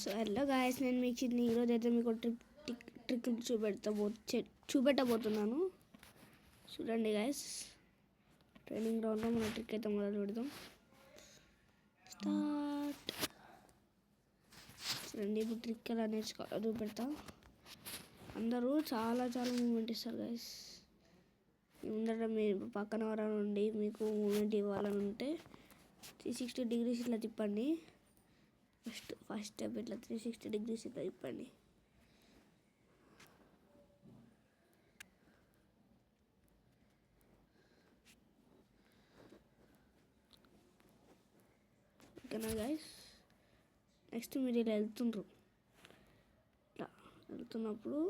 So hello guys, నేను మీకు ఈరోజు అయితే మీకు ట్రిక్ చూపెట్టబోతున్నాను. చూడండి గాయస్, ట్రైనింగ్ గ్రౌండ్లో మన ట్రిక్ అయితే మొదలు పెడదాం. స్టార్ట్. చూడండి, ఇప్పుడు ట్రిక్ ఎలా నేర్చుకోవాలో చూపెడతా. అందరూ చాలా మూమెంట్ ఇస్తారు గాయస్. ముందర మీ పక్కన వర నుండి మీకు మూమెంట్ ఇవ్వాలని ఉంటే 360 degrees ఇట్లా తిప్పండి. ఫస్ట్ స్టెప్ ఇట్లా 360 degrees ఇట్లా తిప్పండి. ఓకేనా గైస్? నెక్స్ట్ మీరు ఇలా వెళ్తున్నారు. ఇట్లా వెళ్తున్నప్పుడు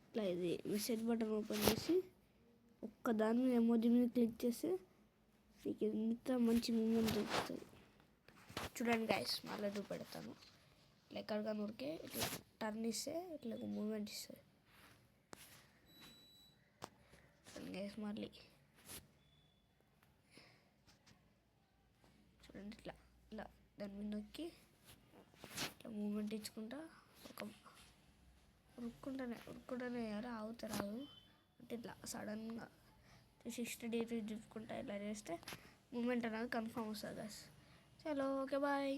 ఇట్లా ఇది మెసేజ్ బటన్ ఓపెన్ చేసి ఒక్క దాని మీద ఎమోజీ మీద క్లిక్ చేస్తే మీకు ఎంత మంచి మూమెంట్ దొరుకుతుంది. చూడండి గైస్, మళ్ళీ చూపెడతాను. ఇట్లా ఎక్కడిగా నూరికే ఇట్లా టర్న్ ఇస్తే ఇట్లా మూమెంట్ ఇస్తుంది. గైస్ మళ్ళీ చూడండి, ఇట్లా దాని మీద నొక్కి ఇట్లా మూమెంట్ ఇచ్చుకుంటా ఉరుక్కుంటానే వేయాలి, రాదు అంటే ఇట్లా సడన్గా 360 degrees తిప్పుకుంటా ఇలా చేస్తే మూమెంట్ అనేది కన్ఫర్మ్ వస్తుంది గైస్. చలో, ఓకే, బాయ్.